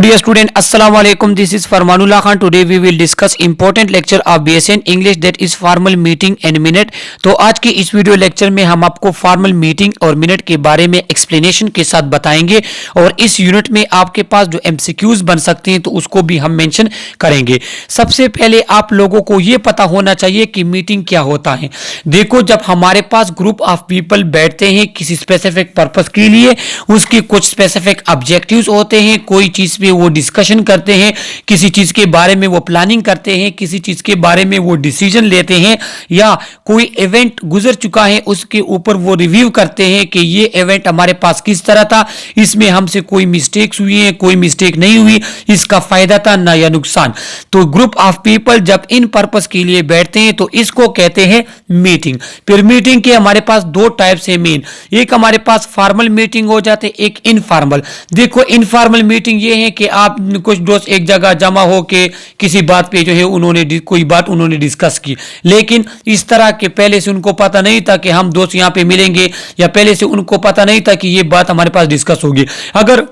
Dear student, Assalamu alaikum. This is Farmanullah Khan. Today we will discuss important lecture of BSN English, that is formal meeting and minute. तो आज के इस video lecture में हम आपको formal meeting और minute के बारे में एक्सप्लेनेशन के साथ बताएंगे और इस यूनिट में आपके पास जो एमसीक्यूज बन सकते हैं तो उसको भी हम मेंशन करेंगे। सबसे पहले आप लोगों को ये पता होना चाहिए कि मीटिंग क्या होता है। देखो, जब हमारे पास ग्रुप ऑफ पीपल बैठते हैं किसी स्पेसिफिक पर्पस के लिए, उसके कुछ स्पेसिफिक ऑब्जेक्टिव्स होते हैं, कोई चीज पे वो डिस्कशन करते हैं, किसी चीज के बारे में वो प्लानिंग करते हैं, किसी चीज के बारे में वो डिसीजन लेते हैं, या कोई इवेंट गुजर चुका है उसके ऊपर वो रिव्यू करते हैं कि ये इवेंट हमारे पास किस तरह था, इसमें हमसे कोई मिस्टेक्स हुई है, कोई मिस्टेक नहीं हुई, इसका फायदा था ना या नुकसान। तो ग्रुप ऑफ पीपल जब इन पर्पस के लिए बैठते हैं तो इसको कहते हैं मीटिंग। फिर मीटिंग के हमारे पास दो टाइप्स है मेन, एक हमारे पास फॉर्मल मीटिंग हो जाते, एक इनफॉर्मल। देखो, इनफॉर्मल मीटिंग ये है कि आप कुछ दोस्त एक जगह जमा हो के किसी बात पे जो है उन्होंने कोई बात उन्होंने डिस्कस की, लेकिन इस तरह के पहले से उनको पता नहीं था कि हम दोस्त यहाँ पे मिलेंगे, या पहले से उनको पता नहीं था कि ये बात हमारे पास डिस्कस होगी। अगर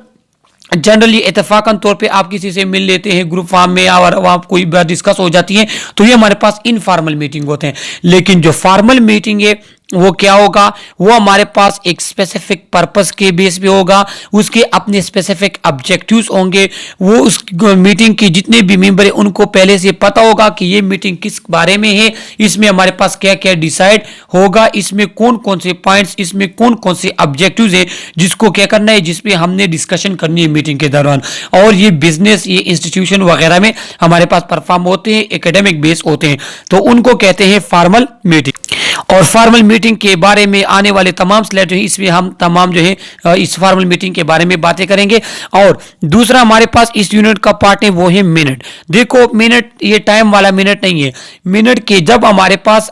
जनरली इत्तेफाकन तौर पे आप किसी से मिल लेते हैं ग्रुप फॉर्म में और वहां कोई बात डिस्कस हो जाती है तो ये हमारे पास इनफॉर्मल मीटिंग होते हैं। लेकिन जो फॉर्मल मीटिंग है वो क्या होगा, वो हमारे पास एक स्पेसिफिक पर्पस के बेस पे होगा, उसके अपने स्पेसिफिक ऑब्जेक्टिव्स होंगे। वो उस मीटिंग के जितने भी मेंबर हैं उनको पहले से पता होगा कि ये मीटिंग किस बारे में है, इसमें हमारे पास क्या क्या डिसाइड होगा, इसमें कौन कौन से पॉइंट्स, इसमें कौन कौन से ऑब्जेक्टिव्स हैं जिसको क्या करना है, जिसपे हमने डिस्कशन करनी है मीटिंग के दौरान। और ये बिजनेस, ये इंस्टीट्यूशन वगैरह में हमारे पास परफॉर्म होते हैं, एकेडमिक बेस होते हैं, तो उनको कहते हैं फॉर्मल मीटिंग। और फॉर्मल मीटिंग के बारे में आने वाले तमाम स्लाइड जो है इसमें हम तमाम जो है इस फॉर्मल मीटिंग के बारे में बातें करेंगे। और दूसरा हमारे पास इस यूनिट का पार्ट है वो है मिनट। देखो, मिनट ये टाइम वाला मिनट नहीं है, मिनट के जब हमारे पास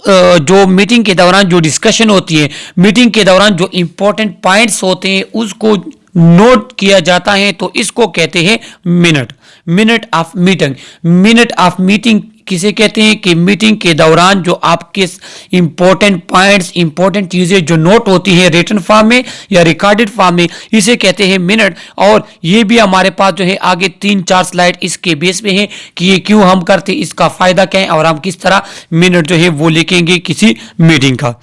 जो मीटिंग के दौरान जो डिस्कशन होती है, मीटिंग के दौरान जो इंपॉर्टेंट पॉइंट्स होते हैं उसको नोट किया जाता है तो इसको कहते हैं minute. Minute of meeting, minute of meeting किसे कहते हैं कि मीटिंग के दौरान जो आपके इंपॉर्टेंट पॉइंट्स, इंपॉर्टेंट चीजें जो नोट होती हैं रिटन फॉर्म में या रिकॉर्डेड फॉर्म में, इसे कहते हैं मिनट। और ये भी हमारे पास जो है आगे 3-4 स्लाइड इसके बेस पे हैं कि ये क्यों हम करते, इसका फायदा क्या है और हम किस तरह मिनट जो है वो लिखेंगे किसी मीटिंग का।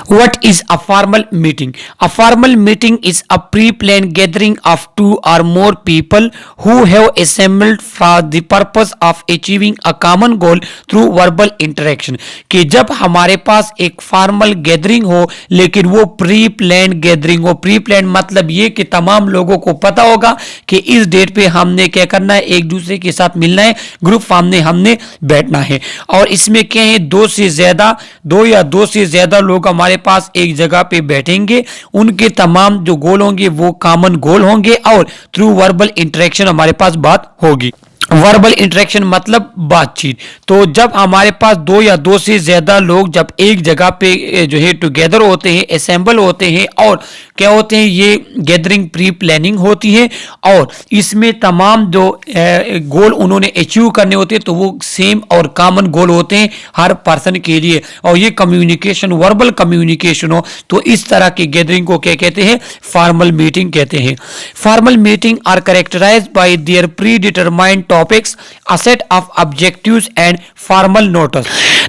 What is a formal meeting? A formal meeting is a pre-planned gathering of 2 or more people who have assembled for the purpose of achieving a common goal through verbal interaction। कि जब हमारे पास एक formal gathering हो लेकिन वो pre plan gathering हो। Pre plan मतलब ये कि तमाम लोगों को पता होगा कि इस डेट पे हमने क्या करना है, एक दूसरे के साथ मिलना है, ग्रुप फॉर्म में हमने बैठना है। और इसमें क्या है, दो या दो से ज्यादा लोग हमारे पास एक जगह पे बैठेंगे, उनके तमाम जो गोल होंगे वो कॉमन गोल होंगे और थ्रू वर्बल इंटरेक्शन हमारे पास बात होगी। वर्बल इंटरेक्शन मतलब बातचीत। तो जब हमारे पास 2 या 2 से ज्यादा लोग जब एक जगह पे जो है टुगेदर होते हैं, असेंबल होते हैं और क्या होते हैं, ये गैदरिंग प्री प्लानिंग होती है और इसमें तमाम जो गोल उन्होंने अचीव करने होते हैं तो वो सेम और कॉमन गोल होते हैं हर पर्सन के लिए, और ये कम्युनिकेशन, वर्बल कम्युनिकेशन हो, तो इस तरह की गैदरिंग को क्या कहते हैं, फॉर्मल मीटिंग कहते हैं। Formal meeting are characterized by their predetermined topics, a set of objectives and formal notice.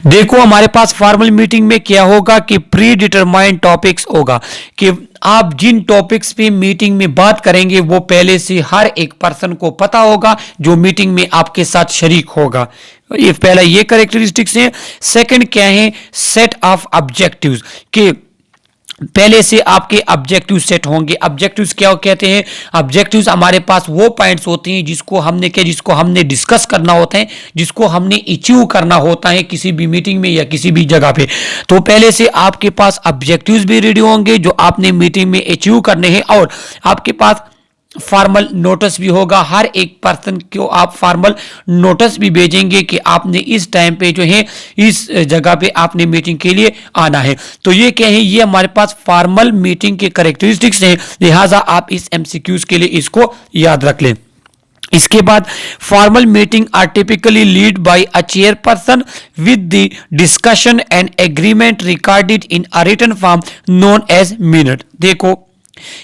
देखो, हमारे पास फॉर्मल मीटिंग में क्या होगा कि प्री डिटरमाइंड टॉपिक्स होगा कि आप जिन टॉपिक्स पे मीटिंग में बात करेंगे वो पहले से हर एक पर्सन को पता होगा जो मीटिंग में आपके साथ शरीक होगा। ये पहला ये कैरेक्टरिस्टिक्स है। सेकंड क्या है, सेट ऑफ ऑब्जेक्टिव्स, कि पहले से आपके ऑब्जेक्टिव सेट होंगे। ऑब्जेक्टिव्स क्या कहते हैं, ऑब्जेक्टिव्स हमारे पास वो पॉइंट्स होते हैं जिसको हमने डिस्कस करना होता है, जिसको हमने अचीव करना होता है किसी भी मीटिंग में या किसी भी जगह पे। तो पहले से आपके पास ऑब्जेक्टिव्स भी रेडी होंगे जो आपने मीटिंग में अचीव करने हैं, और आपके पास फॉर्मल नोटिस भी होगा। हर एक पर्सन को आप फॉर्मल नोटिस भी भेजेंगे कि आपने इस टाइम पे जो है इस जगह पे आपने मीटिंग के लिए आना है। तो ये क्या है, ये हमारे पास फॉर्मल मीटिंग के कैरेक्टरिस्टिक्स हैं, लिहाजा आप इस एमसीक्यूज के लिए इसको याद रख लें। इसके बाद formal meeting are typically lead by a chairperson with the discussion and agreement recorded in a written form known as minute. देखो,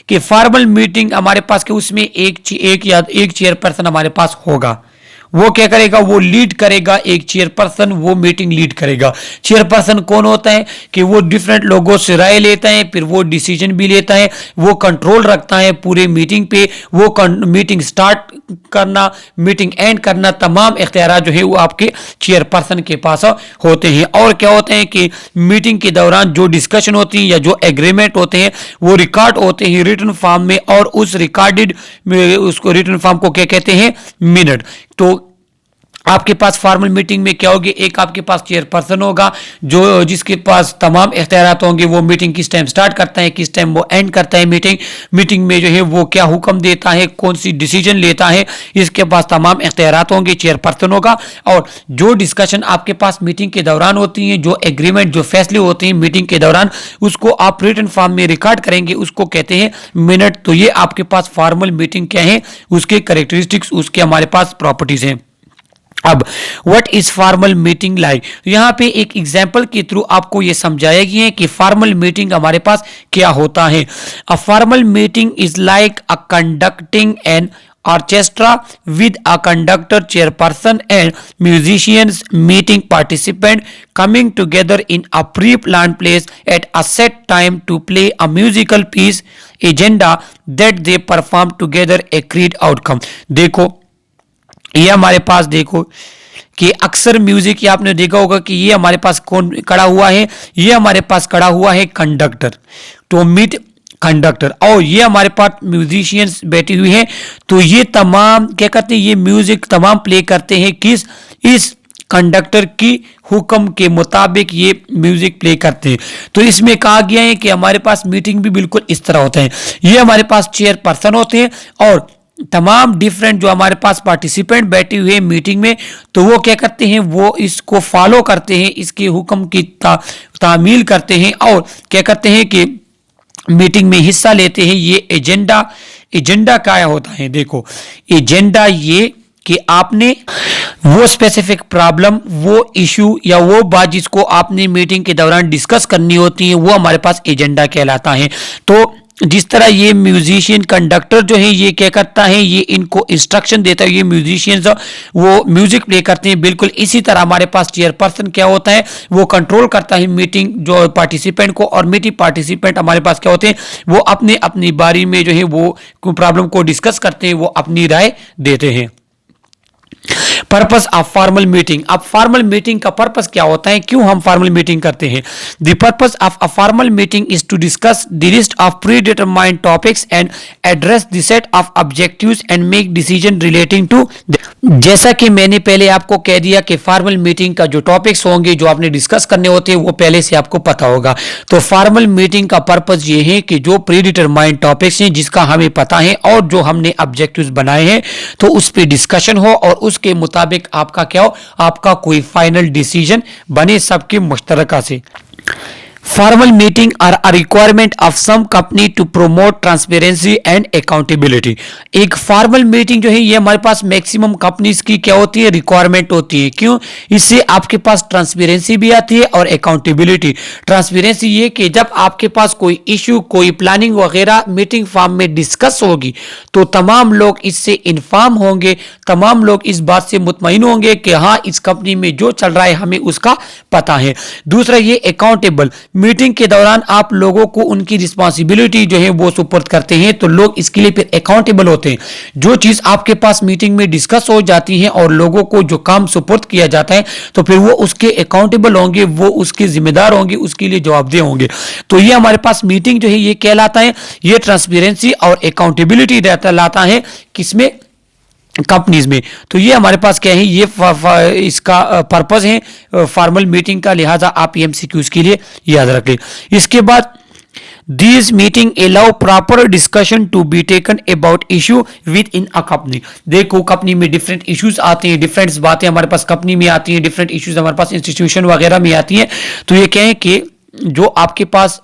कि फॉर्मल मीटिंग हमारे पास के उसमें एक चेयरपर्सन हमारे पास होगा। वो क्या करेगा, वो लीड करेगा, एक चेयरपर्सन वो मीटिंग लीड करेगा। चेयरपर्सन कौन होता है कि वो डिफरेंट लोगों से राय लेता है, फिर वो डिसीजन भी लेता है, वो कंट्रोल रखता है पूरे मीटिंग पे। वो मीटिंग स्टार्ट करना, मीटिंग एंड करना, तमाम इख्तियार जो है वो आपके चेयरपर्सन के पास होते हैं। और क्या होते हैं कि मीटिंग के दौरान जो डिस्कशन होती है या जो एग्रीमेंट होते हैं वो रिकॉर्ड होते हैं रिटन फॉर्म में, और उस रिकॉर्डेड उसको रिटन फॉर्म को क्या कहते हैं, मिनट। तो आपके पास फॉर्मल मीटिंग में क्या होगी, एक आपके पास चेयरपर्सन होगा जो जिसके पास तमाम इख्तियारात होंगे। वो मीटिंग किस टाइम स्टार्ट करता है, किस टाइम वो एंड करता है मीटिंग में जो है वो क्या हुक्म देता है, कौन सी डिसीजन लेता है, इसके पास तमाम इख्तियारात होंगे, चेयरपर्सन होगा। और जो डिस्कशन आपके पास मीटिंग के दौरान होती है, जो एग्रीमेंट, जो फैसले होते हैं मीटिंग के दौरान, उसको आप रिटन फॉर्म में रिकॉर्ड करेंगे, उसको कहते हैं मिनट। तो ये आपके पास फॉर्मल मीटिंग क्या है, उसके कैरेक्टरिस्टिक्स, उसके हमारे पास प्रॉपर्टीज हैं। अब what is formal meeting like, यहां पे एक एग्जांपल के थ्रू आपको यह समझाया गया है कि फॉर्मल मीटिंग हमारे पास क्या होता है। अ formal meeting is like a conducting an orchestra with a conductor, chairperson and musicians, meeting participant coming together in a pre-planned place at a set time to play a musical piece, agenda that they perform together, agreed outcome। देखो ये हमारे पास देखो कि अक्सर music ये आपने देखा होगा कि ये हमारे पास कौन खड़ा हुआ है, ये हमारे पास खड़ा हुआ है कंडक्टर, तो मीट कंडक्टर, और ये हमारे पास म्यूजिशियंस बैठी हुई हैं। तो ये तमाम क्या करते हैं, ये म्यूजिक तमाम प्ले करते हैं किस, इस कंडक्टर की हुक्म के मुताबिक ये म्यूजिक प्ले करते हैं। तो इसमें कहा गया है कि हमारे पास मीटिंग भी बिल्कुल इस तरह होता है। ये हमारे पास चेयरपर्सन होते हैं और तमाम डिफरेंट जो हमारे पास पार्टिसिपेंट बैठे हुए मीटिंग में, तो वो क्या करते हैं, वो इसको फॉलो करते हैं, इसके हुक्म की तामील करते हैं और क्या करते हैं कि मीटिंग में हिस्सा लेते हैं। ये एजेंडा क्या होता है, देखो एजेंडा ये कि आपने वो स्पेसिफिक प्रॉब्लम, वो इशू या वो बात जिसको आपने मीटिंग के दौरान डिस्कस करनी होती है, वो हमारे पास एजेंडा कहलाता है। तो जिस तरह ये म्यूजिशियन कंडक्टर जो है ये क्या करता है, ये इनको इंस्ट्रक्शन देता है, ये म्यूजिशियंस वो म्यूजिक प्ले करते हैं, बिल्कुल इसी तरह हमारे पास चेयरपर्सन क्या होता है, वो कंट्रोल करता है मीटिंग जो पार्टिसिपेंट को, और मीटिंग पार्टिसिपेंट हमारे पास क्या होते हैं, वो अपने अपनी बारी में जो है वो प्रॉब्लम को डिस्कस करते हैं, वो अपनी राय देते हैं। पर्पस ऑफ फॉर्मल मीटिंग, अब फॉर्मल मीटिंग का पर्पस क्या होता है, क्यों हम फॉर्मल मीटिंग करते हैं। The purpose of a formal meeting is to discuss the list of predetermined topics and address the set of objectives and make decision relating to. जैसा कि मैंने पहले आपको कह दिया कि फॉर्मल मीटिंग का जो टॉपिक्स होंगे जो आपने डिस्कस करने होते हैं वो पहले से आपको पता होगा। तो फॉर्मल मीटिंग का पर्पस ये है कि जो प्री डिटरमाइंड टॉपिक्स हैं जिसका हमें पता है और जो हमने ऑब्जेक्टिव्स बनाए हैं, तो उस पर डिस्कशन हो और उसके मुताबिक आपका क्या हो, आपका कोई फाइनल डिसीजन बने सबके मुश्तरका से। Formal meeting are a requirement of some company to promote transparency and accountability। एक फॉर्मल मीटिंग जो है ये हमारे पास मैक्सिमम कंपनीज की क्या होती है, रिक्वायरमेंट होती है। क्यों, इससे आपके पास ट्रांसपेरेंसी भी आती है और अकाउंटेबिलिटी। ट्रांसपेरेंसी ये कि जब आपके पास कोई इशू, कोई प्लानिंग वगैरह मीटिंग फॉर्म में डिस्कस होगी तो तमाम लोग इससे इन्फॉर्म होंगे, तमाम लोग इस बात से मुतमईन होंगे कि हाँ इस कंपनी में जो चल रहा है हमें उसका पता है। दूसरा ये अकाउंटेबल, मीटिंग के दौरान आप लोगों को उनकी रिस्पांसिबिलिटी जो है वो सुपुर्द करते हैं, तो लोग इसके लिए फिर अकाउंटेबल होते हैं। जो चीज आपके पास मीटिंग में डिस्कस हो जाती है और लोगों को जो काम सुपुर्द किया जाता है तो फिर वो उसके अकाउंटेबल होंगे, वो उसके जिम्मेदार होंगे, उसके लिए जवाबदेह होंगे। तो ये हमारे पास मीटिंग जो है ये कहलाता है, ये ट्रांसपेरेंसी और अकाउंटेबिलिटी लाता है किसमें, कंपनीज में। तो ये हमारे पास क्या है, ये इसका पर्पस है फॉर्मल मीटिंग का, लिहाजा आप एमसीक्यूज के लिए याद रखें। इसके बाद These meeting allow proper discussion to be taken about issue within a company। देखो कंपनी में डिफरेंट इश्यूज आते हैं, डिफरेंट बातें हमारे पास कंपनी में आती हैं, डिफरेंट इश्यूज हमारे पास इंस्टीट्यूशन वगैरह में आती हैं। तो ये क्या है कि जो आपके पास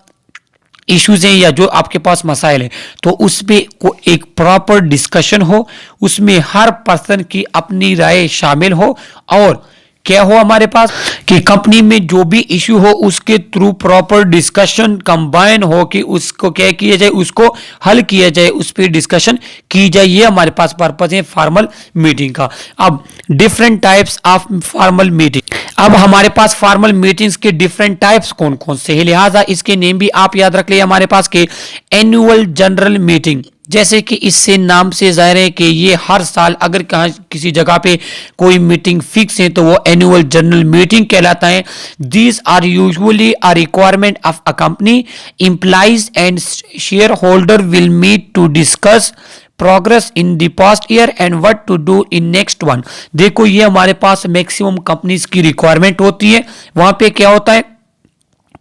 इश्यूज हैं या जो आपके पास मसाइल हैं तो उस पे को एक प्रॉपर डिस्कशन हो, उसमें हर पर्सन की अपनी राय शामिल हो और क्या हो हमारे पास कि कंपनी में जो भी इश्यू हो उसके थ्रू प्रॉपर डिस्कशन कंबाइन हो कि उसको क्या किया जाए, उसको हल किया जाए, उस पर डिस्कशन की जाए। ये हमारे पास पर्पज है फॉर्मल मीटिंग का। अब different types of formal meeting, अब हमारे पास फॉर्मल मीटिंग्स के डिफरेंट टाइप्स कौन कौन से हैं, लिहाजा इसके नेम भी आप याद रख लिए हमारे पास के एनुअल जनरल मीटिंग, जैसे कि इससे नाम से जाहिर है कि ये हर साल अगर कहाँ किसी जगह पे कोई मीटिंग फिक्स है तो वो एनुअल जनरल मीटिंग कहलाता है। These are usually a requirement of a company, employees and shareholder will meet to discuss progress in the past year and what to do in next one. देखो ये हमारे पास maximum companies की requirement होती है। वहां पे क्या होता है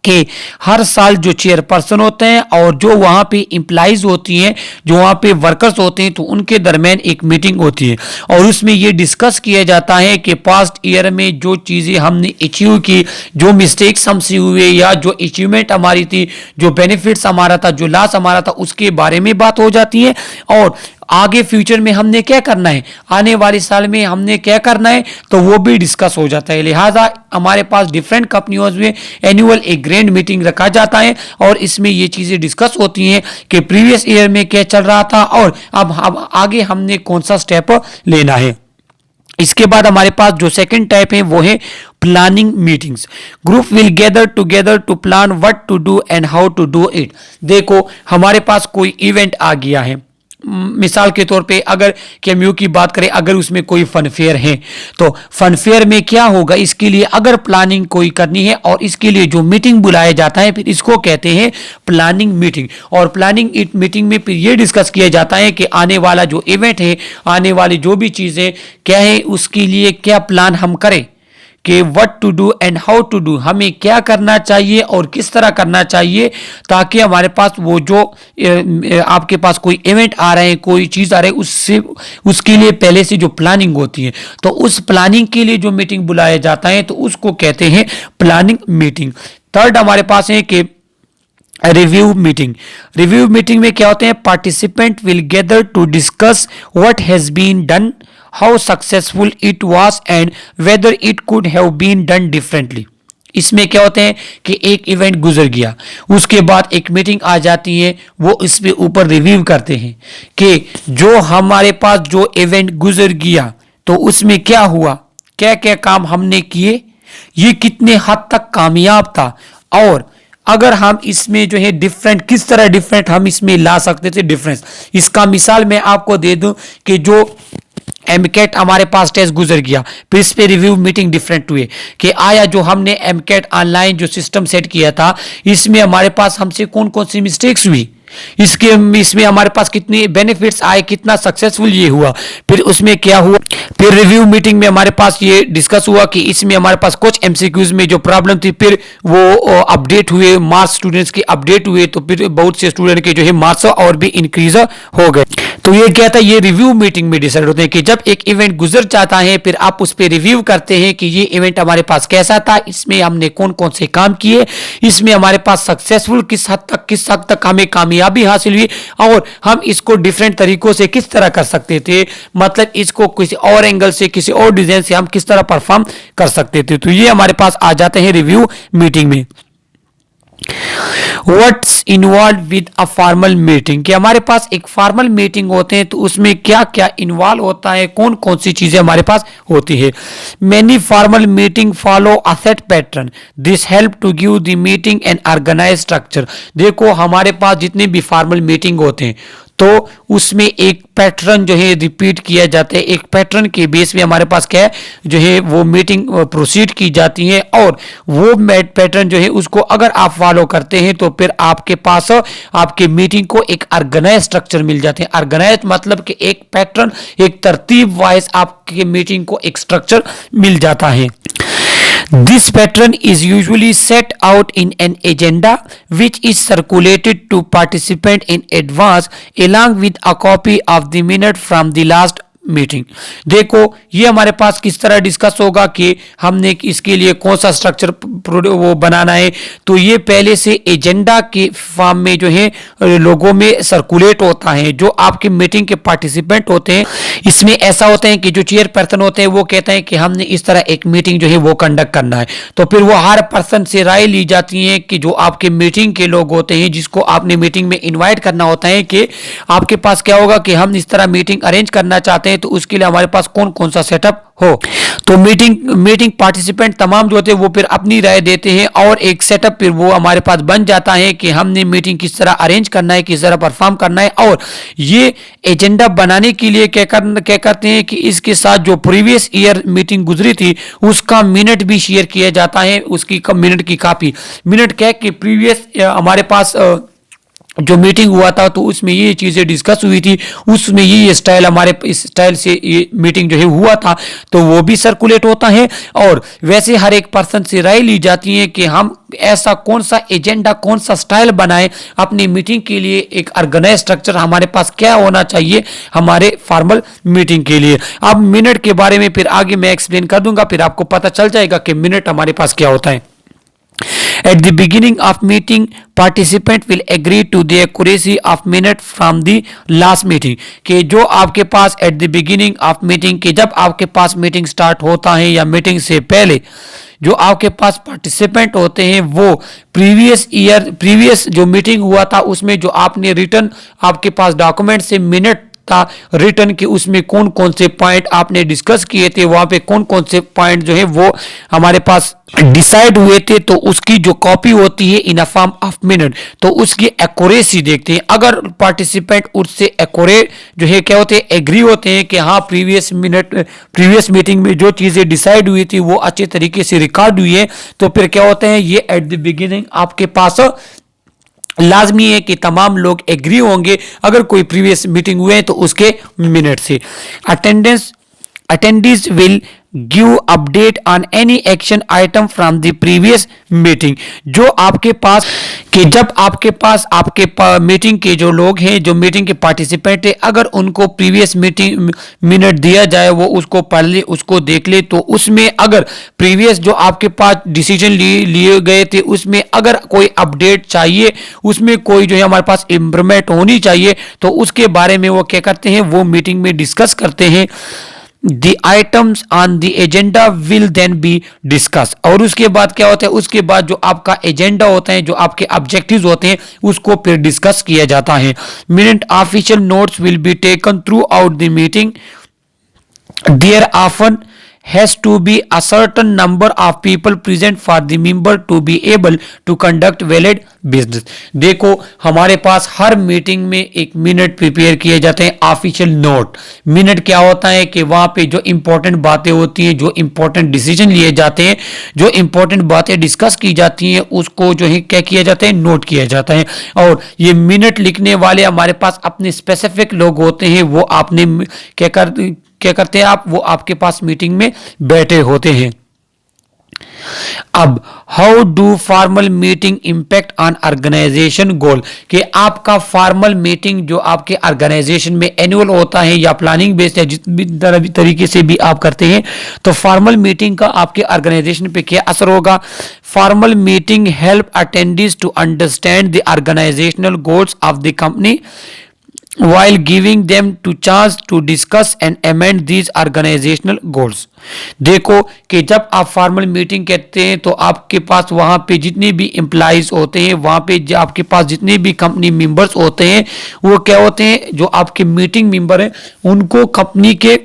कि हर साल जो चेयरपर्सन होते हैं और जो वहां पे एम्प्लॉइज होती हैं, जो वहां पे वर्कर्स होते हैं, तो उनके दरमियान एक मीटिंग होती है और उसमें ये डिस्कस किया जाता है कि पास्ट ईयर में जो चीज़ें हमने अचीव की, जो मिस्टेक्स हमसे हुए या जो अचीवमेंट हमारी थी, जो बेनिफिट्स हमारा था, जो लॉस हमारा था, उसके बारे में बात हो जाती है। और आगे फ्यूचर में हमने क्या करना है, आने वाले साल में हमने क्या करना है, तो वो भी डिस्कस हो जाता है। लिहाजा हमारे पास डिफरेंट कंपनियों में एनुअल एक ग्रैंड मीटिंग रखा जाता है और इसमें ये चीज़ें डिस्कस होती हैं कि प्रीवियस ईयर में क्या चल रहा था और अब आगे हमने कौन सा स्टेप लेना है। इसके बाद हमारे पास जो सेकंड टाइप है वो है planning meetings. Group will gather together to plan what to do and how to do it. देखो हमारे पास कोई इवेंट आ गया है, मिसाल के तौर पे अगर केएमयू की बात करें, अगर उसमें कोई फन फेयर है तो फन फेयर में क्या होगा, इसके लिए अगर प्लानिंग कोई करनी है और इसके लिए जो मीटिंग बुलाया जाता है फिर इसको कहते हैं प्लानिंग मीटिंग। और प्लानिंग मीटिंग में फिर ये डिस्कस किया जाता है कि आने वाला जो इवेंट है, आने वाली जो भी चीज़ें क्या है, उसके लिए क्या प्लान हम करें कि what to do and how to do, हमें क्या करना चाहिए और किस तरह करना चाहिए, ताकि हमारे पास वो जो आपके पास कोई इवेंट आ रहे हैं, कोई चीज़ आ रही है, उससे उसके लिए पहले से जो प्लानिंग होती है, तो उस प्लानिंग के लिए जो मीटिंग बुलाया जाता है तो उसको कहते हैं प्लानिंग मीटिंग। थर्ड हमारे पास है कि रिव्यू मीटिंग। रिव्यू मीटिंग में क्या होते हैं, participant will gather to discuss what has been done, how successful it was and whether it could have been done differently. इसमें क्या होते हैं कि एक इवेंट गुजर गया, उसके बाद एक मीटिंग आ जाती है, वो इस पे ऊपर रिव्यू करते हैं कि जो हमारे पास जो इवेंट गुजर गया तो उसमें क्या हुआ, क्या क्या काम हमने किए, ये कितने हद तक कामयाब था, और अगर हम इसमें जो है डिफरेंट, किस तरह डिफरेंट हम इसमें ला सकते थे डिफरेंस। इसका मिसाल मैं आपको दे दूं कि जो एमकेट हमारे पास टेस्ट गुजर गया, फिर इस पे रिव्यू मीटिंग डिफरेंट हुए कि आया जो हमने एमकेट ऑनलाइन जो सिस्टम सेट किया था, इसमें हमारे पास हमसे कौन कौन सी मिस्टेक्स हुई, इसमें हमारे पास कितने बेनिफिट्स आए, कितना सक्सेसफुल ये हुआ, फिर उसमें क्या हुआ। फिर रिव्यू मीटिंग में हमारे पास ये डिस्कस हुआ कि इसमें हमारे पास कुछ एमसीक्यूज में जो प्रॉब्लम थी फिर वो अपडेट हुए, मार्क्स स्टूडेंट्स के अपडेट हुए, तो फिर बहुत से स्टूडेंट के जो है मार्क्स और भी इंक्रीज हो गए। तो ये क्या था, ये रिव्यू मीटिंग में डिसाइड होते हैं कि जब एक इवेंट गुजर जाता है फिर आप उस पर रिव्यू करते हैं कि ये इवेंट हमारे पास कैसा था, इसमें हमने कौन कौन से काम किए, इसमें हमारे पास सक्सेसफुल किस हद तक हमें कामयाबी हासिल हुई, और हम इसको डिफरेंट तरीकों से किस तरह कर सकते थे, मतलब इसको किसी और एंगल से, किसी और डिजाइन से हम किस तरह परफॉर्म कर सकते थे। तो ये हमारे पास आ जाते हैं रिव्यू मीटिंग में। What's involve with a formal meeting, कि हमारे पास एक फॉर्मल मीटिंग होते हैं तो उसमें क्या क्या इन्वॉल्व होता है, कौन कौन सी चीजें हमारे पास होती है। Many formal meeting follow a set pattern, this help to give the meeting an organize structure. देखो हमारे पास जितने भी फॉर्मल मीटिंग होते हैं तो उसमें एक पैटर्न जो है रिपीट किया जाता है, एक पैटर्न के बेस में हमारे पास क्या है जो है वो मीटिंग प्रोसीड की जाती है, और वो पैटर्न जो है उसको अगर आप फॉलो करते हैं तो फिर आपके पास आपके मीटिंग को एक ऑर्गेनाइज स्ट्रक्चर मिल जाते हैं। ऑर्गेनाइज मतलब कि एक पैटर्न, एक तरतीब वाइज आपके मीटिंग को एक स्ट्रक्चर मिल जाता है। This pattern is usually set out in an agenda which is circulated to participant in advance along with a copy of the minute from the last meeting. देखो ये हमारे पास किस तरह डिस्कस होगा कि हमने इसके लिए कौन सा स्ट्रक्चर वो बनाना है। तो ये पहले से एजेंडा के फॉर्म में जो है लोगों में सर्कुलेट होता है। जो आपके मीटिंग के पार्टिसिपेंट होते हैं, इसमें ऐसा होता है कि जो चेयरपर्सन होते हैं वो कहते हैं कि हमने इस तरह एक मीटिंग जो है वो कंडक्ट करना है। तो फिर वो हर पर्सन से राय ली जाती है कि जो आपके मीटिंग के लोग होते हैं, जिसको आपने मीटिंग में इनवाइट करना होता है, कि आपके पास क्या होगा कि हम इस तरह मीटिंग अरेंज करना चाहते हैं, तो उसके लिए हमारे पास कौन कौन सा सेटअप हो। तो मीटिंग पार्टिसिपेंट तमाम जो होते हैं वो फिर अपनी राय देते हैं और एक सेटअप फिर वो हमारे पास बन जाता है कि हमने मीटिंग किस तरह अरेंज करना है, किस तरह परफॉर्म करना है। और ये एजेंडा बनाने के लिए क्या करते हैं कि इसके साथ जो प्रीवियस ईयर मीटिंग गुजरी थी उसका मिनट भी शेयर किया जाता है, उसकी मिनट की कॉपी। मिनट क्या कि प्रीवियस हमारे पास जो मीटिंग हुआ था तो उसमें ये चीजें डिस्कस हुई थी, उसमें ये स्टाइल हमारे इस स्टाइल से ये मीटिंग जो है हुआ था, तो वो भी सर्कुलेट होता है। और वैसे हर एक पर्सन से राय ली जाती है कि हम ऐसा कौन सा एजेंडा, कौन सा स्टाइल बनाए अपनी मीटिंग के लिए। एक ऑर्गेनाइज स्ट्रक्चर हमारे पास क्या होना चाहिए हमारे फॉर्मल मीटिंग के लिए। अब मिनट के बारे में फिर आगे मैं एक्सप्लेन कर दूंगा, फिर आपको पता चल जाएगा कि मिनट हमारे पास क्या होता है। At the beginning of meeting, participant will agree to the accuracy of minute from the last meeting। कि जो आपके पास at the beginning of meeting, कि जब आपके पास मीटिंग स्टार्ट होता है या मीटिंग से पहले जो आपके पास पार्टिसिपेंट होते हैं वो प्रीवियस जो मीटिंग हुआ था उसमें जो आपने रिटर्न आपके पास डॉक्यूमेंट से मिनट रिटर्न की उसमें कौन कौन से पॉइंट आपने डिस्कस किए थे, वहां पे कौन कौन से पॉइंट जो है वो हमारे पास डिसाइड हुए थे, तो उसकी जो कॉपी होती है इन अ फॉर्म ऑफ मिनट, तो उसकी एक्यूरेसी देखते हैं। अगर पार्टिसिपेंट उससे एक्यूरेट जो है क्या होते हैं, एग्री होते हैं कि हाँ प्रीवियस मीटिंग में जो चीजें डिसाइड हुई थी वो अच्छे तरीके से रिकॉर्ड हुई है, तो फिर क्या होते हैं ये एट द बिगिनिंग आपके पास लाजमी है कि तमाम लोग एग्री होंगे अगर कोई प्रीवियस मीटिंग हुए तो उसके मिनट से। Attendees will give update on any action item from the previous meeting. जो आपके पास कि जब आपके पास मीटिंग के जो लोग हैं, जो मीटिंग के पार्टिसिपेंट है, अगर उनको प्रीवियस मीटिंग मिनट दिया जाए वो उसको पढ़ ले, उसको देख ले, तो उसमें अगर प्रीवियस जो आपके पास डिसीजन लिए गए थे उसमें अगर कोई अपडेट चाहिए, उसमें कोई जो है हमारे पास इम्प्रूवमेंट होनी चाहिए, तो उसके बारे में वो क्या करते हैं, वो मीटिंग में डिस्कस करते हैं। The items on the agenda will then be discussed। और उसके बाद क्या होता है, उसके बाद जो आपका एजेंडा होता है, जो आपके ऑब्जेक्टिव्स होते हैं, उसको फिर डिस्कस किया जाता है। Minute official notes will be taken throughout the meeting. There often has to be a certain number of people present for the member to be able to conduct valid business। देखो हमारे पास हर meeting में एक minute prepare किए जाते हैं, official note. Minute क्या होता है कि वहां पे जो इंपॉर्टेंट बातें होती हैं, जो इंपॉर्टेंट डिसीजन लिए जाते हैं, जो इंपॉर्टेंट बातें डिस्कस की जाती हैं, उसको जो है क्या किया जाता है, नोट किया जाता है। और ये मिनट लिखने वाले हमारे पास अपने स्पेसिफिक लोग होते हैं, वो आपने क्या करते हैं आप, वो आपके पास मीटिंग में बैठे होते हैं। अब how do formal meeting impact on organisation goal, कि आपका फॉर्मल मीटिंग जो आपके ऑर्गेनाइजेशन में एनुअल होता है या प्लानिंग बेस्ड या जिस भी तरीके से भी आप करते हैं, तो फॉर्मल मीटिंग का आपके ऑर्गेनाइजेशन पे क्या असर होगा। Formal meeting help attendees to understand the organizational goals of the company while giving them to chance to discuss and amend these organizational goals। देखो कि जब आप फॉर्मल मीटिंग कहते हैं तो आपके पास वहां पे जितने भी एम्प्लॉइज होते हैं, वहां पे आपके पास जितने भी कंपनी मेंबर्स होते हैं, वो क्या होते हैं, जो आपके मीटिंग मेंबर हैं उनको कंपनी के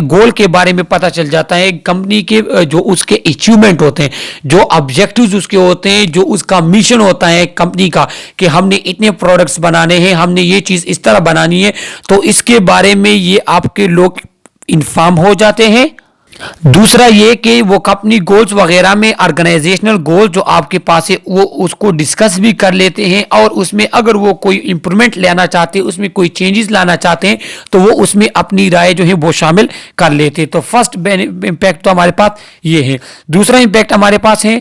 गोल के बारे में पता चल जाता है। कंपनी के जो उसके अचीवमेंट होते हैं, जो ऑब्जेक्टिव्स उसके होते हैं, जो उसका मिशन होता है कंपनी का, कि हमने इतने प्रोडक्ट्स बनाने हैं, हमने ये चीज इस तरह बनानी है, तो इसके बारे में ये आपके लोग इन्फॉर्म हो जाते हैं। दूसरा ये कि वो अपनी गोल्स वगैरह में ऑर्गेनाइजेशनल गोल जो आपके पास है वो उसको डिस्कस भी कर लेते हैं, और उसमें अगर वो कोई इंप्रूवमेंट लाना चाहते हैं, उसमें कोई चेंजेस लाना चाहते हैं, तो वो उसमें अपनी राय जो है वो शामिल कर लेते हैं। तो फर्स्ट इम्पैक्ट तो हमारे पास ये है। दूसरा इम्पैक्ट हमारे पास है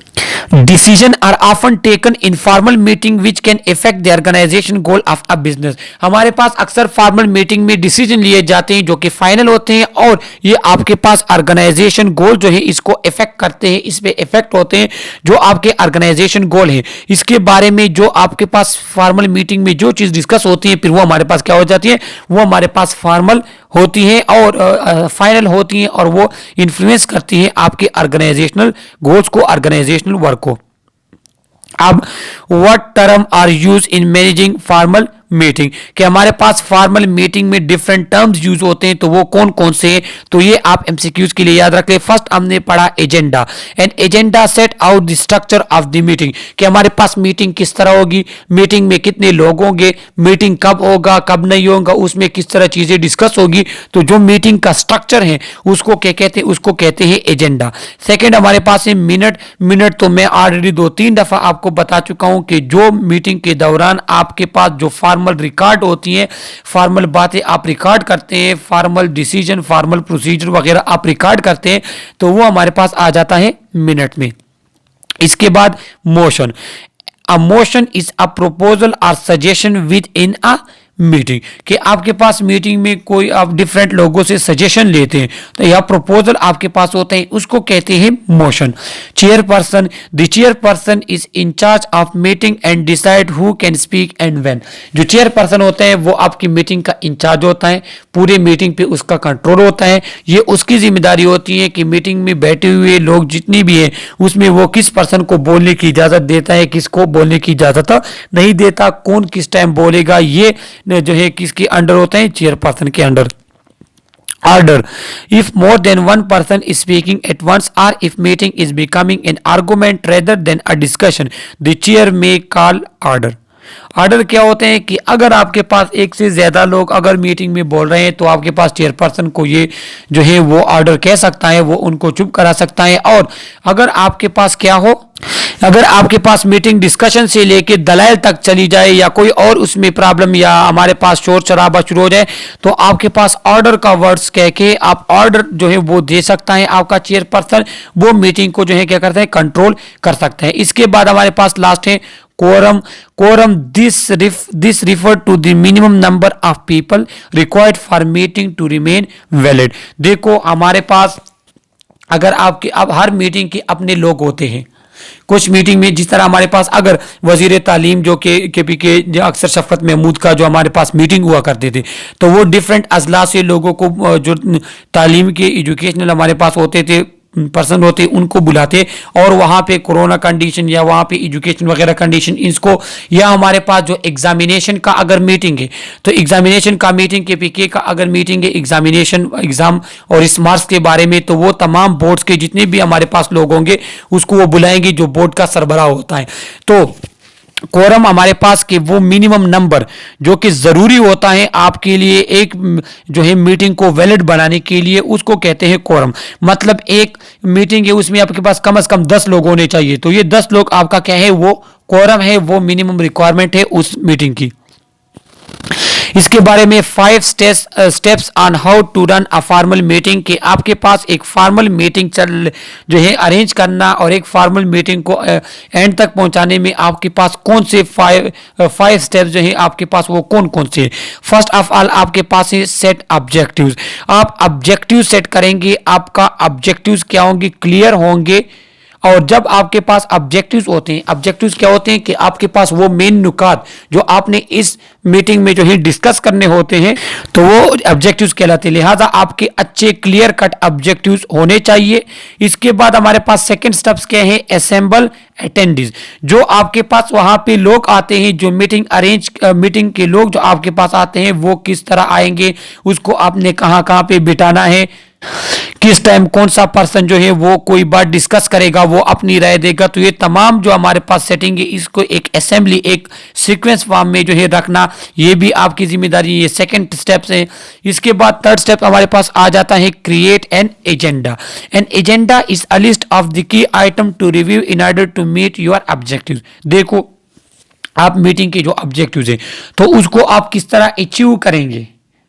decision are often taken in formal meeting which can effect the organization goal of a business. हमारे पास अक्सर फॉर्मल मीटिंग में डिसीजन लिए जाते हैं जो कि फाइनल होते हैं, और ये आपके पास ऑर्गेनाइजेशन गोल जो है इसको इफेक्ट करते हैं, इस पे इफेक्ट होते हैं जो आपके ऑर्गेनाइजेशन गोल है। इसके बारे में जो आपके पास फॉर्मल मीटिंग में जो चीज डिस्कस होती है, फिर वो हमारे पास क्या हो जाती है, वो हमारे पास फॉर्मल होती है और फाइनल होती है, और वो इन्फ्लुएंस करती है आपके ऑर्गेनाइजेशनल गोल्स को, ऑर्गेनाइजेशनल वर्क को। अब what term are use in managing formal meeting, कि हमारे पास फॉर्मल मीटिंग में डिफरेंट टर्म्स यूज होते हैं, तो वो कौन कौन से हैं, तो ये आप एमसीक्यूज के लिए याद रख ले। फर्स्ट हमने पढ़ा agenda, and agenda set out the structure of the meeting, कि हमारे पास मीटिंग किस तरह होगी, मीटिंग में कितने लोग होंगे, मीटिंग कब होगा कब नहीं होगा, उसमें किस तरह चीजें डिस्कस होगी। तो जो मीटिंग का स्ट्रक्चर है उसको क्या कहते हैं, उसको कहते हैं एजेंडा। सेकेंड हमारे पास है मिनट। मिनट तो मैं ऑलरेडी 2-3 दफा आपको बता चुका हूं कि जो मीटिंग के दौरान आपके पास जो फॉर्मल रिकॉर्ड होती हैं, फॉर्मल बातें आप रिकॉर्ड करते हैं, फॉर्मल डिसीजन, फॉर्मल प्रोसीजर वगैरह आप रिकॉर्ड करते हैं, तो वो हमारे पास आ जाता है मिनट में। इसके बाद motion. A motion is a proposal और suggestion within a meeting, कि आपके पास मीटिंग में कोई आप डिफरेंट लोगों से सजेशन लेते हैं, तो यह प्रपोजल आपके पास होते हैं, उसको कहते हैं motion. Chairperson, the chairperson is in charge of meeting and decide who can speak and when. जो चेयरपर्सन होते हैं वो आपकी मीटिंग का इंचार्ज होता है, पूरे मीटिंग पे उसका कंट्रोल होता है। ये उसकी जिम्मेदारी होती है कि मीटिंग में बैठे हुए लोग जितनी भी हैं उसमें वो किस पर्सन को बोलने की इजाजत देता है, किसको बोलने की इजाजत नहीं देता, कौन किस टाइम बोलेगा, ये जो है किसके अंडर होते हैं, चेयरपर्सन के under. Order. If more than one person is speaking at once, or if meeting is becoming an argument rather than a discussion, the chair may call order. Order क्या होते हैं कि अगर आपके पास एक से ज्यादा लोग अगर मीटिंग में बोल रहे हैं, तो आपके पास चेयरपर्सन को ये जो है वो ऑर्डर कह सकता है, वो उनको चुप करा सकता है। और अगर आपके पास क्या हो, अगर आपके पास मीटिंग डिस्कशन से लेके दलाइल तक चली जाए, या कोई और उसमें प्रॉब्लम, या हमारे पास शोर शराबा शुरू हो जाए, तो आपके पास ऑर्डर का वर्ड्स कह के आप ऑर्डर जो है वो दे सकता है आपका चेयरपर्सन, वो मीटिंग को जो है क्या करता है, कंट्रोल कर सकता है। इसके बाद हमारे पास लास्ट है quorum. Quorum, this refer to the minimum number of people required for meeting to remain valid. देखो हमारे पास अगर आपके अब हर मीटिंग के अपने लोग होते हैं, कुछ मीटिंग में जिस तरह हमारे पास अगर वजीर तालीम जो के पी के अक्सर शफकत महमूद का जो हमारे पास मीटिंग हुआ करते थे, तो वो डिफरेंट अजला से लोगों को जो तालीम के एजुकेशनल हमारे पास होते थे पर्सन होते उनको बुलाते, और वहां पे कोरोना कंडीशन या वहां पे एजुकेशन वगैरह कंडीशन इसको, या हमारे पास जो एग्जामिनेशन का अगर मीटिंग है, तो एग्जामिनेशन का मीटिंग के पीके का अगर मीटिंग है एग्जामिनेशन एग्जाम और इस मार्क्स के बारे में, तो वो तमाम बोर्ड्स के जितने भी हमारे पास लोग होंगे उसको वो बुलाएंगे जो बोर्ड का सरबराह होता है। तो कोरम हमारे पास के वो मिनिमम नंबर जो कि जरूरी होता है आपके लिए एक जो है मीटिंग को वैलिड बनाने के लिए, उसको कहते हैं कोरम। मतलब एक मीटिंग है उसमें आपके पास कम से कम 10 लोग होने चाहिए, तो ये 10 लोग आपका क्या है, वो कोरम है, वो मिनिमम रिक्वायरमेंट है उस मीटिंग की। इसके बारे में 5 steps on how to run a formal meeting, कि आपके पास एक फॉर्मल मीटिंग जो है अरेंज करना और एक फॉर्मल मीटिंग को एंड तक पहुंचाने में आपके पास कौन से 5 स्टेप्स जो है आपके पास वो कौन कौन से। फर्स्ट ऑफ ऑल आपके पास है सेट ऑब्जेक्टिव्स। आप ऑब्जेक्टिव सेट करेंगे, आपका ऑब्जेक्टिव्स क्या होंगे, क्लियर होंगे। और जब आपके पास ऑब्जेक्टिव्स होते हैं, ऑब्जेक्टिव्स क्या होते हैं कि आपके पास वो मेन नुकात जो आपने इस मीटिंग में जो है डिस्कस करने होते हैं, तो वो ऑब्जेक्टिव्स कहलाते हैं। लिहाजा आपके अच्छे क्लियर कट ऑब्जेक्टिव्स होने चाहिए। इसके बाद हमारे पास सेकंड स्टेप्स क्या है, असेंबल अटेंडीज। जो आपके पास वहां पे लोग आते हैं, जो मीटिंग के लोग जो आपके पास आते हैं वो किस तरह आएंगे, उसको आपने कहां कहां पे बिठाना है, किस टाइम कौन सा पर्सन जो है वो कोई बात डिस्कस करेगा, वो अपनी राय देगा। तो ये तमाम जो हमारे पास सेटिंग है, इसको एक असेंबली, एक सीक्वेंस फॉर्म में जो है रखना, ये भी आपकी जिम्मेदारी है। ये सेकंड स्टेप्स है। इसके बाद थर्ड स्टेप हमारे पास आ जाता है create an agenda. An agenda is a list of the key item to review in order to meet your objective. देखो, आप मीटिंग के जो ऑब्जेक्टिव्स हैं तो उसको आप किस तरह अचीव करेंगे,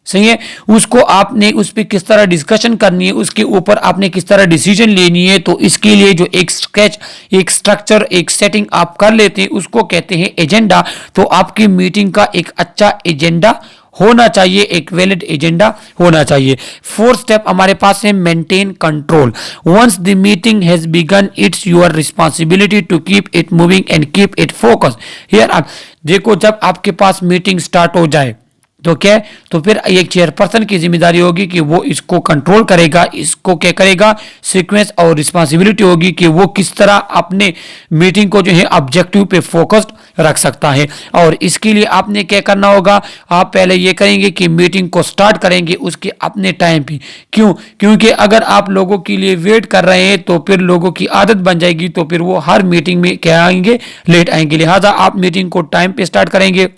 सही है, उसको आपने उस पर किस तरह डिस्कशन करनी है, उसके ऊपर आपने किस तरह डिसीजन लेनी है। तो इसके लिए जो एक स्केच, एक स्ट्रक्चर, एक सेटिंग आप कर लेते हैं, उसको कहते हैं एजेंडा। तो आपकी मीटिंग का एक अच्छा एजेंडा होना चाहिए, एक वैलिड एजेंडा होना चाहिए। फोर्थ स्टेप हमारे पास है maintain control. Once the meeting has begun, it's your responsibility to keep it moving and keep it focus. Here देखो, जब आपके पास मीटिंग स्टार्ट हो जाए तो क्या है, तो फिर एक चेयरपर्सन की जिम्मेदारी होगी कि वो इसको कंट्रोल करेगा, इसको क्या करेगा, सीक्वेंस और रिस्पांसिबिलिटी होगी कि वो किस तरह अपने मीटिंग को जो है ऑब्जेक्टिव पे फोकस्ड रख सकता है। और इसके लिए आपने क्या करना होगा, आप पहले ये करेंगे कि मीटिंग को स्टार्ट करेंगे उसके अपने टाइम पे। क्यों? क्योंकि अगर आप लोगों के लिए वेट कर रहे हैं तो फिर लोगों की आदत बन जाएगी, तो फिर वो हर मीटिंग में क्या आएंगे, लेट आएंगे। लिहाजा आप मीटिंग को टाइम पे स्टार्ट करेंगे।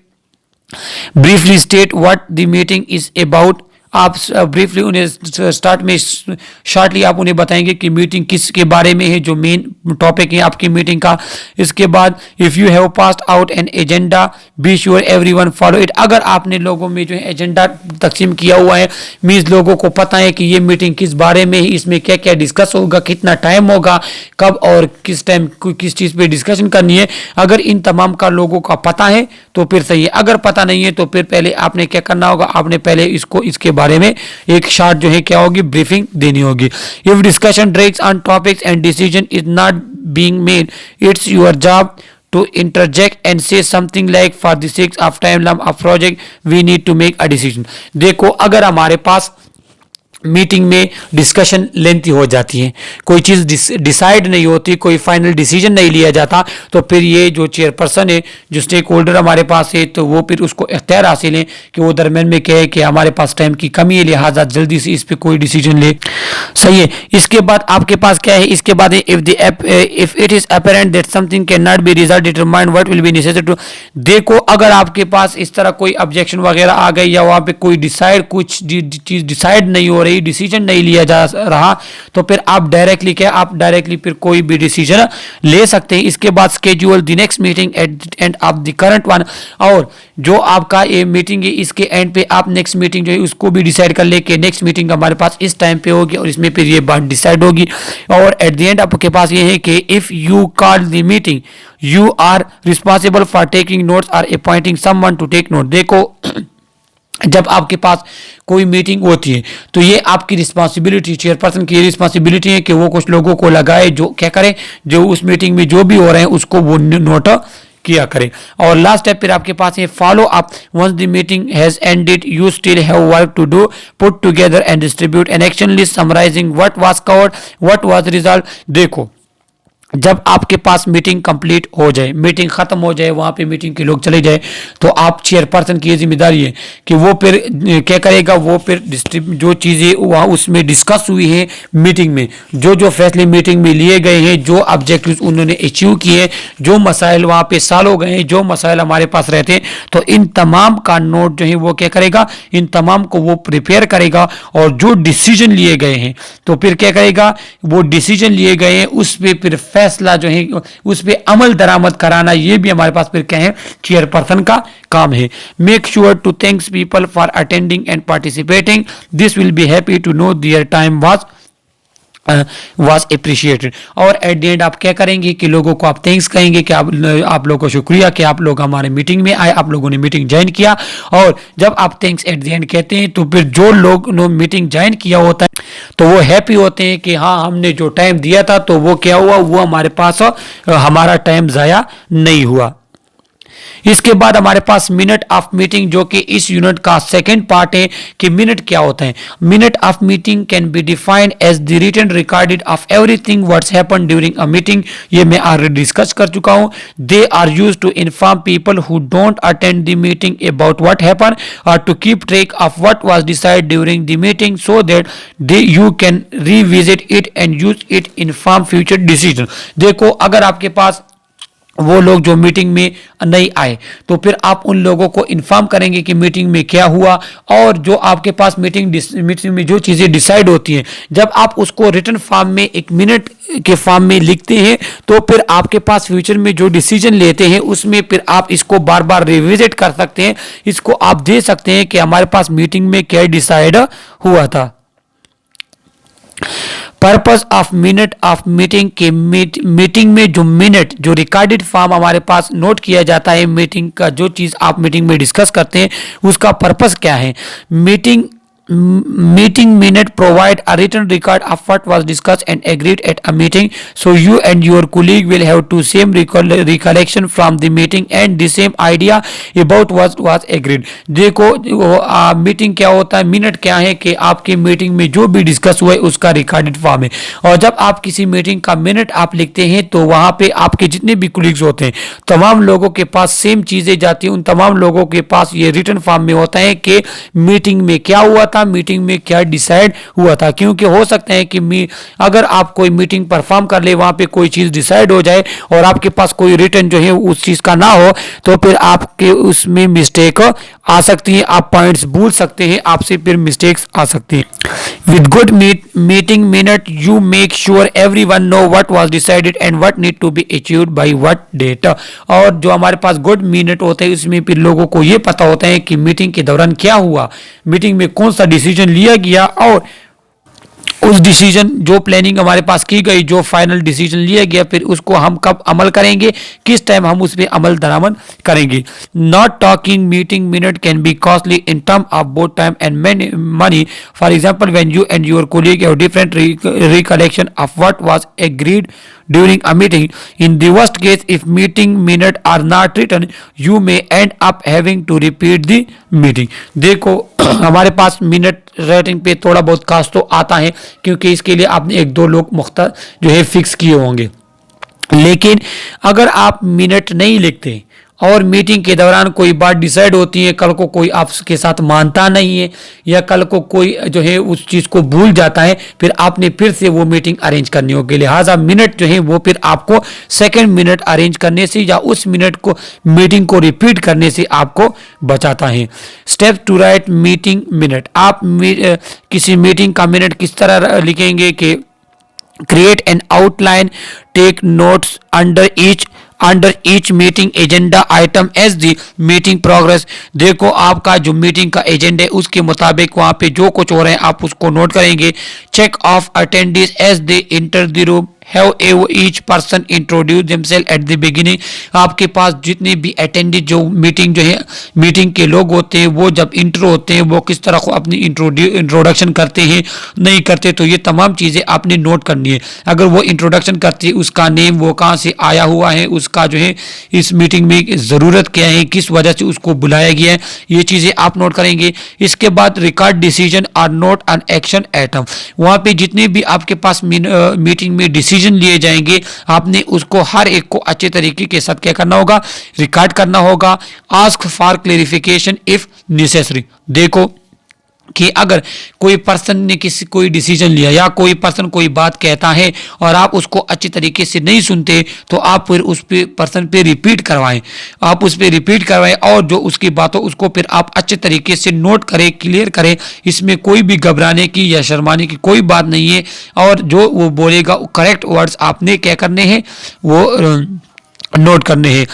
Briefly state what the meeting is about. आप ब्रीफली उन्हें स्टार्ट में शॉर्टली आप उन्हें बताएंगे कि मीटिंग किसके बारे में है, जो मेन टॉपिक है आपकी मीटिंग का। इसके बाद if you have passed out an agenda be sure everyone follow it. अगर आपने लोगों में जो है एजेंडा तकसीम किया हुआ है, मीन्स लोगों को पता है कि ये मीटिंग किस बारे में है, इसमें क्या क्या डिस्कस होगा, कितना टाइम होगा, कब और किस टाइम किस चीज़ पे डिस्कशन करनी है। अगर इन तमाम का लोगों का पता है तो फिर सही है, अगर पता नहीं है तो फिर पहले आपने क्या करना होगा, आपने पहले इसको इसके बारे में एक शॉर्ट जो है क्या होगी, ब्रीफिंग देनी होगी। If discussion drags on topics and decision is not being made, it's your job to interject and say something like for the sake of timeline of project we need to make a decision। देखो, अगर हमारे पास meeting में discussion lengthy हो जाती है, कोई चीज़ decide नहीं होती, कोई फाइनल डिसीजन नहीं लिया जाता, तो फिर ये जो चेयरपर्सन है, जो स्टेक होल्डर हमारे पास है, तो वो फिर उसको इख्तियार हासिल है कि वो दरमियान में कहे कि हमारे पास टाइम की कमी है, लिहाजा जल्दी से इस पर कोई डिसीजन ले, सही है। इसके बाद आपके पास क्या है, इसके बाद if it is apparent that something can not be result determined what will be necessary to. देखो, अगर आपके पास इस तरह कोई ऑब्जेक्शन वगैरह आ गई या वहाँ पे कोई कुछ चीज़ डिसाइड नहीं हो रही, डिसीजन नहीं लिया जा रहा, तो फिर आप डायरेक्टली फिर कोई भी डिसीजन ले सकते हैं। इसके बाद schedule the next meeting at end of the current one. और जो आपका ये मीटिंग है, इसके एंड पे आप नेक्स्ट मीटिंग जो है उसको भी डिसाइड कर ले कि नेक्स्ट मीटिंग हमारे पास इस टाइम पे होगी और इसमें फिर ये बात डिसाइड होगी। और एट द एंड आपके पास ये है कि if you call the meeting you are responsible for taking notes और appointing someone to take note. देखो, जब आपके पास कोई मीटिंग होती है तो ये आपकी रिस्पांसिबिलिटी, चेयरपर्सन की रिस्पांसिबिलिटी है कि वो कुछ लोगों को लगाए जो क्या करें, जो उस मीटिंग में जो भी हो रहे हैं उसको वो नोट किया करें। और लास्ट स्टेप फिर आपके पास है follow up. Once the meeting has ended you still have work to do, put together and distribute an action list summarising what was covered, what was result. देखो, जब आपके पास मीटिंग कंप्लीट हो जाए, meeting खत्म हो जाए, वहां पे मीटिंग के लोग चले जाए, तो आप चेयरपर्सन की जिम्मेदारी है कि वो फिर क्या करेगा, वो फिर जो चीज़ें वहाँ उसमें डिस्कस हुई है मीटिंग में, जो फैसले मीटिंग में लिए गए हैं, जो ऑब्जेक्टिव्स उन्होंने अचीव किए, जो मसाइल वहाँ पे सॉल्व हो गए हैं, जो मसाइल हमारे पास रहते हैं, तो इन तमाम का नोट जो है वो क्या करेगा, इन तमाम को वो प्रिपेयर करेगा। और जो डिसीजन लिए गए हैं तो फिर क्या करेगा, वो डिसीजन लिए गए हैं उस पर फिर फैसला जो है उस पर अमल दरामद कराना, ये भी हमारे पास फिर क्या है, चेयरपर्सन का काम है। Make sure to thanks people for attending and participating, this will be happy to know their time was appreciated। और एट द एंड आप क्या करेंगे कि लोगों को आप थैंक्स कहेंगे कि आप लोगों को शुक्रिया कि आप लोग हमारे मीटिंग में आए, आप लोगों ने मीटिंग ज्वाइन किया। और जब आप थैंक्स एट द एंड कहते हैं तो फिर जो लोग मीटिंग ज्वाइन किया होता है तो वो हैप्पी होते हैं कि हाँ, हमने जो टाइम दिया था तो वो क्या हुआ, वो हमारे पास हमारा टाइम ज़ाया नहीं हुआ। इसके बाद हमारे पास मिनट ऑफ मीटिंग, जो कि इस यूनिट का सेकंड पार्ट है कि मिनट क्या होता है। Minute of meeting can be defined as the written recorded of everything what's happen during a meeting. ये मैं ऑलरेडी डिस्कस कर चुका हूं। They are used to inform people who don't attend the meeting about what happen और to keep track of what was decided during the meeting so that they you can revisit it and use it in form future decision. देखो, अगर आपके पास वो लोग जो meeting में नहीं आए तो फिर आप उन लोगों को इन्फॉर्म करेंगे कि मीटिंग में क्या हुआ, और जो आपके पास मीटिंग में जो चीज़ें डिसाइड होती हैं, जब आप उसको रिटन फॉर्म में एक मिनट के फॉर्म में लिखते हैं तो फिर आपके पास फ्यूचर में जो डिसीजन लेते हैं उसमें फिर आप इसको बार बार रिविजिट कर सकते हैं। इसको आप दे सकते हैं कि हमारे पास मीटिंग में क्या डिसाइड हुआ था। Purpose of minute of meeting के मीटिंग में जो मिनट, जो रिकॉर्डेड फॉर्म हमारे पास नोट किया जाता है, मीटिंग का जो चीज़ आप मीटिंग में डिस्कस करते हैं उसका पर्पस क्या है। Meeting minute provide a written record of what was discussed and agreed at a meeting, so you and your colleague will have to same recollection from the meeting and the same idea about what was agreed। देखो, meeting क्या होता है, minute क्या है कि आपकी meeting में जो भी डिस्कस हुआ है उसका रिकॉर्डेड फॉर्म है, और जब आप किसी मीटिंग का मिनट आप लिखते हैं तो वहां पे आपके जितने भी कोलीग्स होते हैं तमाम लोगों के पास सेम चीजें जाती हैं। उन तमाम लोगों के पास ये रिटन फॉर्म में होता है कि मीटिंग में क्या हुआ था, मीटिंग में क्या डिसाइड हुआ था। क्योंकि हो सकता है कि अगर आप कोई मीटिंग परफॉर्म कर ले, वहां पे कोई चीज डिसाइड हो जाए और आपके पास कोई रिटन जो है उस चीज का ना हो, तो फिर आपके उसमें मिस्टेक आ सकती है, आप पॉइंट्स भूल सकते हैं, आपसे फिर मिस्टेक्स आ सकती हैं। With good meeting minute you make sure everyone know what was decided and what need to be achieved by what date. और जो हमारे पास गुड मिनट होते हैं उसमें फिर लोगों को ये पता होता है कि मीटिंग के दौरान क्या हुआ, मीटिंग में कौन सा डिसीजन लिया गया, और उस डिसीजन जो प्लानिंग हमारे पास की गई, जो फाइनल डिसीजन लिया गया, फिर उसको हम कब अमल करेंगे, किस टाइम हम उस पर अमल दरामद करेंगे। Not talking meeting minute can be costly in term of both time and money. For example, when you and your colleague have different recollection of what was agreed during a meeting. In the worst case, if meeting minutes are not written, you may end up having to repeat the meeting। देखो, हमारे पास minute writing पे थोड़ा बहुत cast तो आता है, क्योंकि इसके लिए आपने एक दो लोग मुख्तर जो है फिक्स किए होंगे। लेकिन अगर आप मिनट नहीं लिखते और मीटिंग के दौरान कोई बात डिसाइड होती है, कल को कोई आपके साथ मानता नहीं है या कल को कोई जो है उस चीज़ को भूल जाता है, फिर आपने फिर से वो मीटिंग अरेंज करनी होगी। लिहाजा मिनट जो है वो फिर आपको सेकंड मिनट अरेंज करने से या उस मिनट को मीटिंग को रिपीट करने से आपको बचाता है। Step two write meeting minute. आप किसी मीटिंग का मिनट किस तरह लिखेंगे कि create an outline, take notes under each meeting agenda item as the meeting progress। देखो, आपका जो मीटिंग का एजेंडा है उसके मुताबिक वहां पे जो कुछ हो रहे हैं आप उसको नोट करेंगे। Check off attendance as they enter the room, have each person introduce themselves at the beginning. आपके पास जितने भी अटेंडेंट जो मीटिंग जो है मीटिंग के लोग होते हैं वो जब इंट्रो होते हैं वो किस तरह को अपनी इंट्रोडक्शन करते हैं, नहीं करते, तो ये तमाम चीज़ें आपने नोट करनी है। अगर वो इंट्रोडक्शन करती है, उसका नेम वो कहाँ से आया हुआ है, उसका जो है इस मीटिंग में ज़रूरत क्या है, किस वजह से उसको बुलाया गया है, ये चीज़ें आप नोट करेंगे। इसके बाद रिकॉर्ड डिसीजन और नोट ऑन एक्शन आइटम। वहाँ पे जितने भी आपके पास मीटिंग में डिसीजन लिए जाएंगे आपने उसको हर एक को अच्छे तरीके के साथ क्या करना होगा, रिकॉर्ड करना होगा। Ask for clarification if necessary. देखो कि अगर कोई पर्सन ने कोई डिसीजन लिया या कोई पर्सन कोई बात कहता है और आप उसको अच्छे तरीके से नहीं सुनते, तो आप फिर उस पे पर्सन पे रिपीट करवाएं, आप उस पे रिपीट करवाएं और जो उसकी बातों उसको फिर आप अच्छे तरीके से नोट करें, क्लियर करें। इसमें कोई भी घबराने की या शर्माने की कोई बात नहीं है, और जो वो बोलेगा करेक्ट वर्ड्स आपने क्या करने हैं, वो नोट करने हैं।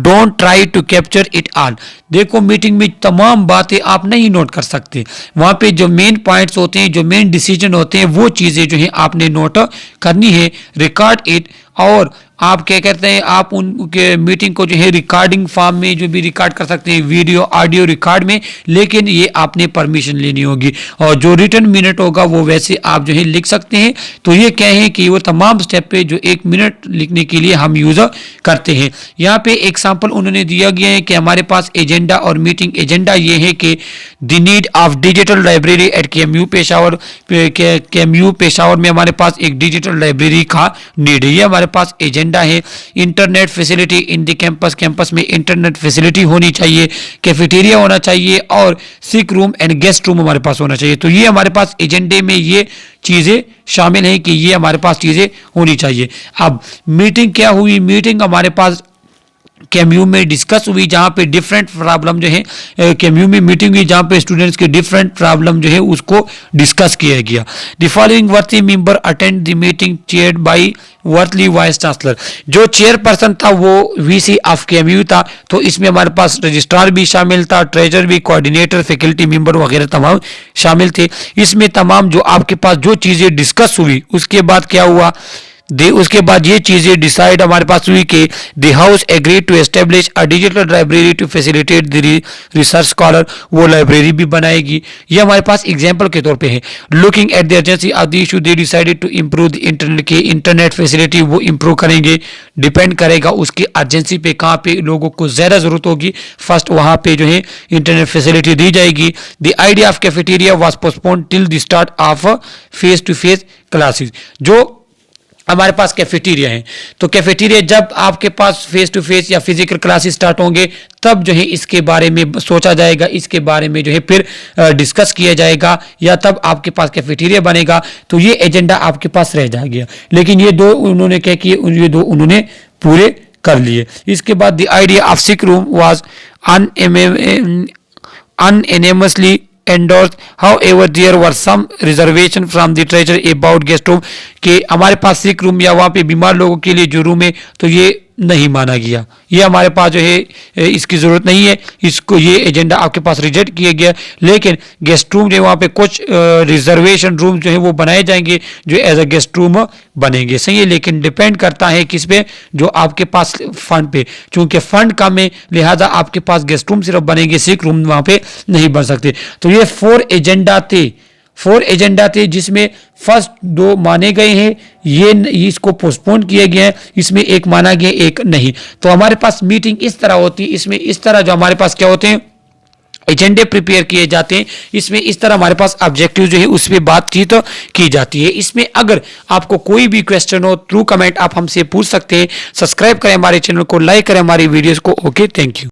Don't try to capture it all. देखो, मीटिंग में तमाम बातें आप नहीं नोट कर सकते, वहाँ पे जो मेन पॉइंट्स होते हैं, जो मेन डिसीजन होते हैं, वो चीज़ें जो हैं आपने नोट करनी है। रिकॉर्ड इट और आप क्या कहते हैं, आप उनके मीटिंग को जो है रिकॉर्डिंग फॉर्म में जो भी रिकॉर्ड कर सकते हैं, वीडियो ऑडियो रिकॉर्ड में, लेकिन ये आपने परमिशन लेनी होगी। और जो रिटर्न मिनट होगा वो वैसे आप जो है लिख सकते हैं। तो ये क्या है कि वो तमाम स्टेप पे जो 1 मिनट लिखने के लिए हम यूज़ करते हैं। यहाँ पे एग्जाम्पल उन्होंने दिया गया है कि हमारे पास एजेंडा और मीटिंग एजेंडा ये है कि the need of digital library at KMU Peshawar. KMU Peshawar में हमारे पास एक डिजिटल लाइब्रेरी का नीड है, ये हमारे पास एजेंडा है। Internet facility in the campus, campus में इंटरनेट फैसिलिटी होनी चाहिए, कैफेटेरिया होना चाहिए और sick room and guest room हमारे पास होना चाहिए। तो ये हमारे पास एजेंडे में ये चीज़ें शामिल हैं कि ये हमारे पास चीज़ें होनी चाहिए। अब मीटिंग क्या हुई, मीटिंग हमारे पास KMU में डिस्कस हुई, जहाँ पे डिफरेंट प्रॉब्लम जो है KMU में मीटिंग हुई, जहाँ पे स्टूडेंट्स के डिफरेंट प्रॉब्लम जो है उसको डिस्कस किया गया। The following worthy member attend the meeting chaired by worthy vice chancellor. जो चेयरपर्सन था वो VC ऑफ KMU था, तो इसमें हमारे पास रजिस्ट्रार भी शामिल था, ट्रेजर भी, कोऑर्डिनेटर, फैकल्टी मेंबर वगैरह तमाम शामिल थे। इसमें तमाम जो आपके पास जो चीज़ें डिस्कस हुई उसके बाद क्या हुआ, उसके बाद ये चीज़ें डिसाइड हमारे पास हुई कि the house agreed to establish a digital library to facilitate the research scholar. वो लाइब्रेरी भी बनाएगी। ये हमारे पास एग्जांपल के तौर पे है। Looking at the urgency of the issue they decided to improve the internet की इंटरनेट फैसिलिटी वो इम्प्रूव करेंगे। डिपेंड करेगा उसकी अर्जेंसी पे, कहाँ पे लोगों को ज़्यादा ज़रूरत होगी, फर्स्ट वहाँ पे जो है इंटरनेट फैसिलिटी दी जाएगी। The idea of cafeteria was postponed till the start of face to face classes. जो हमारे पास कैफेटेरिया है, तो कैफेटेरिया जब आपके पास फेस टू फेस या फिजिकल क्लासेस स्टार्ट होंगे तब जो है इसके बारे में सोचा जाएगा, इसके बारे में जो है फिर डिस्कस किया जाएगा, या तब आपके पास कैफेटेरिया बनेगा। तो ये एजेंडा आपके पास रह जाएगा। लेकिन ये दो उन्होंने क्या किए, ये दो उन्होंने पूरे कर लिए। इसके बाद the idea of sick room was unanimously endorsed. However, there were some reservation from the treasurer about guest room कि हमारे पास सिक रूम या वहाँ पे बीमार लोगों के लिए जो रूम है तो ये नहीं माना गया, ये हमारे पास जो है इसकी ज़रूरत नहीं है, इसको ये एजेंडा आपके पास रिजेक्ट किया गया। लेकिन गेस्ट रूम जो है वहाँ पे कुछ रिजर्वेशन रूम जो है वो बनाए जाएंगे जो एज अ गेस्ट रूम बनेंगे, सही है। लेकिन डिपेंड करता है किस पे, जो आपके पास फंड पे, चूंकि फंड कम है लिहाजा आपके पास गेस्ट रूम सिर्फ बनेंगे, सिक रूम वहाँ पे नहीं बन सकते। तो ये 4 एजेंडा थे जिसमें फर्स्ट 2 माने गए हैं, ये इसको पोस्टपोन किया गया है, इसमें एक माना गया, एक नहीं। तो हमारे पास मीटिंग इस तरह होती है, इसमें इस तरह जो हमारे पास क्या होते हैं एजेंडे प्रिपेयर किए जाते हैं, इसमें इस तरह हमारे पास ऑब्जेक्टिव जो है उस पर बातचीत की जाती है। इसमें अगर आपको कोई भी क्वेश्चन हो थ्रू कमेंट आप हमसे पूछ सकते हैं। सब्सक्राइब करें हमारे चैनल को, लाइक करें हमारी वीडियोस को। Okay, thank you.